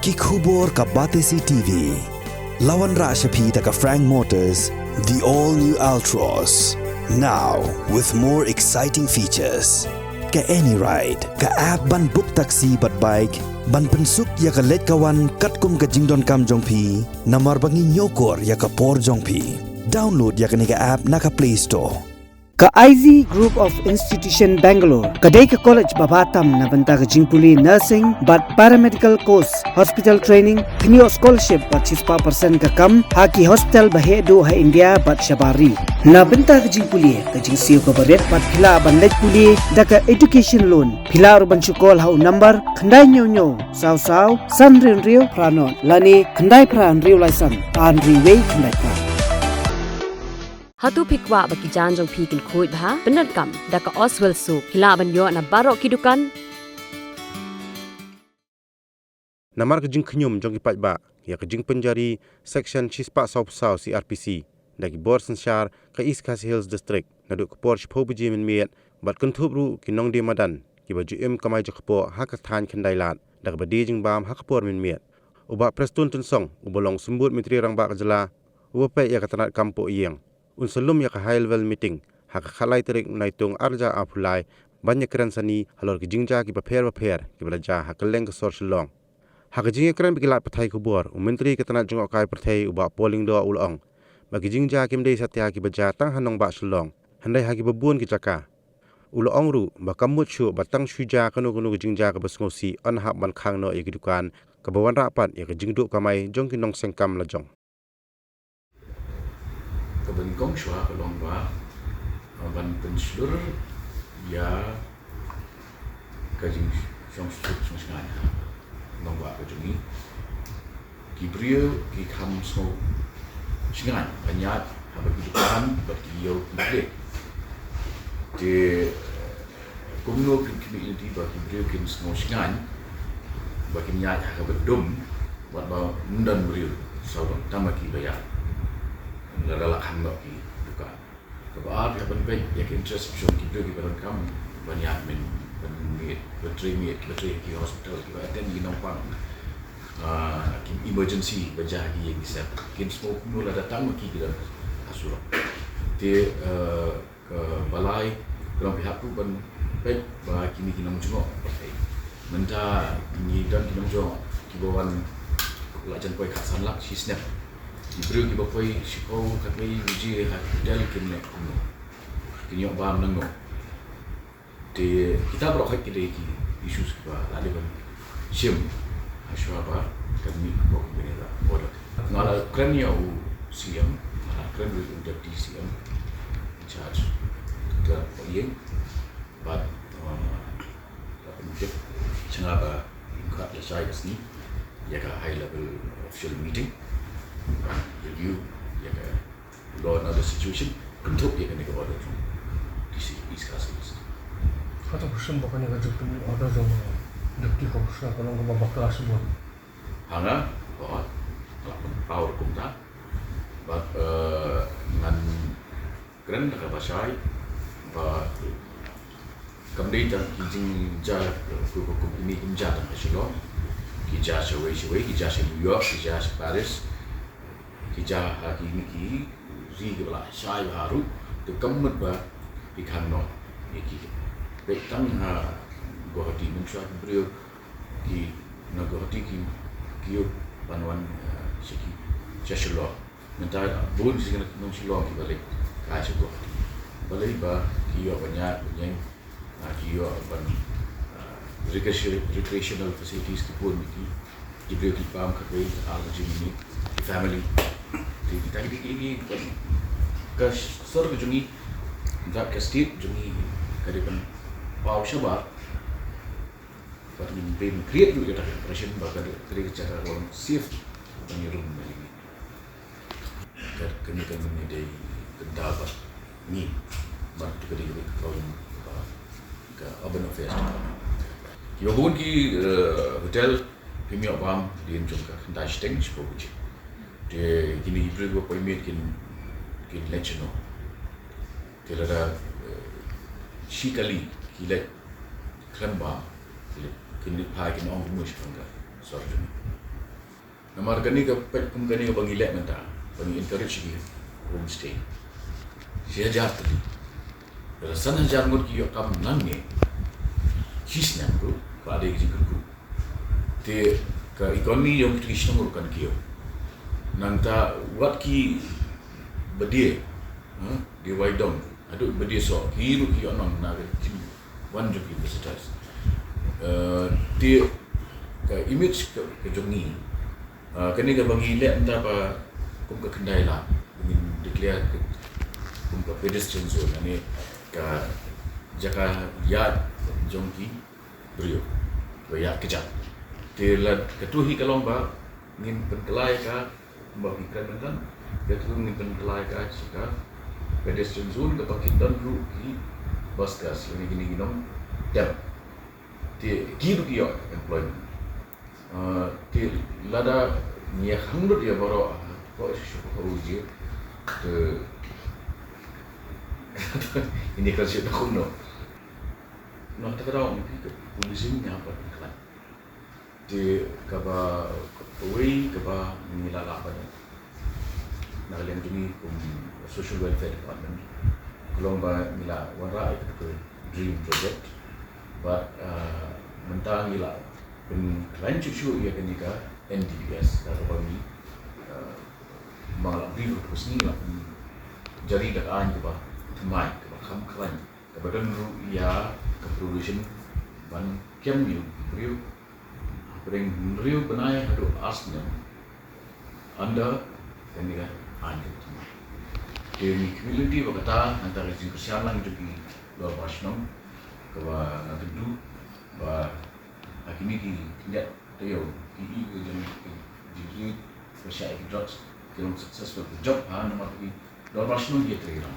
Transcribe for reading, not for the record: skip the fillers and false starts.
Ki khubor ka Batesi TV. Lawan Rashapi taka Frank Motors, the all-new Altros. Now, with more exciting features. Ka any ride, ka app ban book taxi bat bike, ban pensuk ya ka let kawan katkum ka jingdon kam jongpi, namar bangi nyokor ya ka por jongpi. Download ya ka nika app naka Play Store. Ka IZ Group of Institution Bangalore, kadai ka college babatam na banta ka jingpuli nursing but paramedical course, hospital training, kniyo scholarship but 6% ka kam, haki hospital bahedo ha India but shabari. Na banta ka jingpuli, ka jingsiyo ka baret but pila ban let puli, da ka education loan, pila urban chukol ha number, kandai nyo, saw, san rio pranon, lani kandai pran rio laisan, an riway kandai pran. Hatu pikwa bagi janjong pikil kuit bah benar kam daka Oswell Soup hilaban yo na barok kidukan namar ke jing knyum jong ipat ba ya ke jing Pynjari section Chispa South Crpc dagi Borsen Shar ke East Khasi Hills district naduk ke Porsche Pobiji min miet bat kentup ru ki nong de madan ki baju kamai jokpo hak than khandai lat dak badi jing bam hak por min miet uba prestun tun song ubolong sembut mitri rang ba kajala uba pe ya katanat kampo iyang unselum ya ka high level meeting hak khalai terik naitung arja apulai banyak keren sani halor ki jingja ki paper ki belaja hak leng ke sor Shillong hak jingja keren bikilat pathai kubor menteri ketanat jengok kai pathai uba polling do ulong bagi jingja kim dei satya ki baja tang hanong ba Shillong handai haki babun ki jaka ulong ru ba kamut shu batang shuja kanu ki jingja ka basngosi an hak ban khang no ya ki dukan ka bawan rapat ya ki jingdu kamai jong ki nong sengkam lajong kebenkong shua kelong ba ban penslur ya kajing song song long ba ke jungi kibrio ki kham so singan banyat haba kidukan berkiyo kibri de kumno community ba kibrio kin so singan ba kinyat ha bedum buat ba mundan brio saudang tamaki bayar lalak hangok ki buka kebaar ya penting ya interest show kita di barang kamu banyak min betri ki hospital ki attend di nampang ki emergency berjagi yang bisa kin semua mula datang ki kita asura di ke balai dalam pihak tu ban baik ba kini kita menjengok pakai menta ni dan kita menjengok ki bawan lajan poi khasan lak si snap diberi kita poi siko kami uji dal kini kuno kini obam nango de kita berokhat kita ki isu kita ada ban sim aswaba kami kok bini la bodo ngala krenia u siam kren u deputy siam charge ke poyeng but mungkin cengaba Khot saya kesini ya ka high level official meeting review ya ke law and other situation untuk ya kena ke order tu discuss kata kusim bukan yang kerja ni order zaman deputy komisioner kalau ke babak semua hanga buat power kumta but ngan keren nak bahasa ba kemudian kijing jar hukum ini injak dan Shillong kijah Shawai kijah New York kijah Paris kijah lagi ni ki zi ke bala sai baru tu kamut ba ikan no iki betang ha gohati mensha brio ki na gohati ki kiyo panwan siki Shillong menta bun sing na Shillong ki balik ka chugo balik ba kiyo banyak kiyo ban recreational facilities ki pun ki brio ki pam ka kai allergy ni family kita ini ke sur ke jungi tak ke state jungi ke depan pau shabar but in create juga tak impression bahkan dari cara orang safe pengirum lagi kena dari kendapat ni mak juga di problem ke urban affairs kita pun ki hotel kami abang di jumpa kendai steng sepokuci de kini ibu gua payment kin leceno kelada shikali kile kremba kini pa kin ong mush panga sorry Nama kani ka kani ka bagi lek menta, bagi encourage ki homestay. Sia jar tadi. Rasan jar ngot ki kam nang ni. His nam bro, ka ade ki ku. Te ka ekonomi yang tu Shillong kan ki. Nang ta wat ki bedie. Di Waidong. Aduk bedie so ki ru ki onong na ki wan jo ki visitors. Te ka image ke jongi. Kini ka bagi lek entah apa kum ke kendai lah ingin declare kum ke pedestrian zone ni ka jaka yad jongki brio ya kejap telat ketuhi kalong ba ingin pentelai ka bagi kan ketu ingin pentelai ka jika pedestrian zone ke pakai dan ru ki bus gas ini gini ginom jam te gidu ki employment til lada nia hangrut ya baro ko uji ke ini kan sih tak no tak tahu mungkin ke polisi ni apa kan di kaba away kaba nilala apa na kalian ini social welfare department kalau ba nila wara itu ke dream project but mentang nila lain cucu ia kenika NDPS atau kami malah beri terus ni lah jari dak an ke bah temai ke bah kam klan kepada nu ia ke production ban kem yu beriu bring beriu benai adu asnya anda kenika an ke temai di community berkata antara Jingïalang juga luar Bashnong ke bah nanti du bah Hakimi ki tidak tahu ki jadi Persia ki jobs yang successful job nama ki luar Bashnong dia terima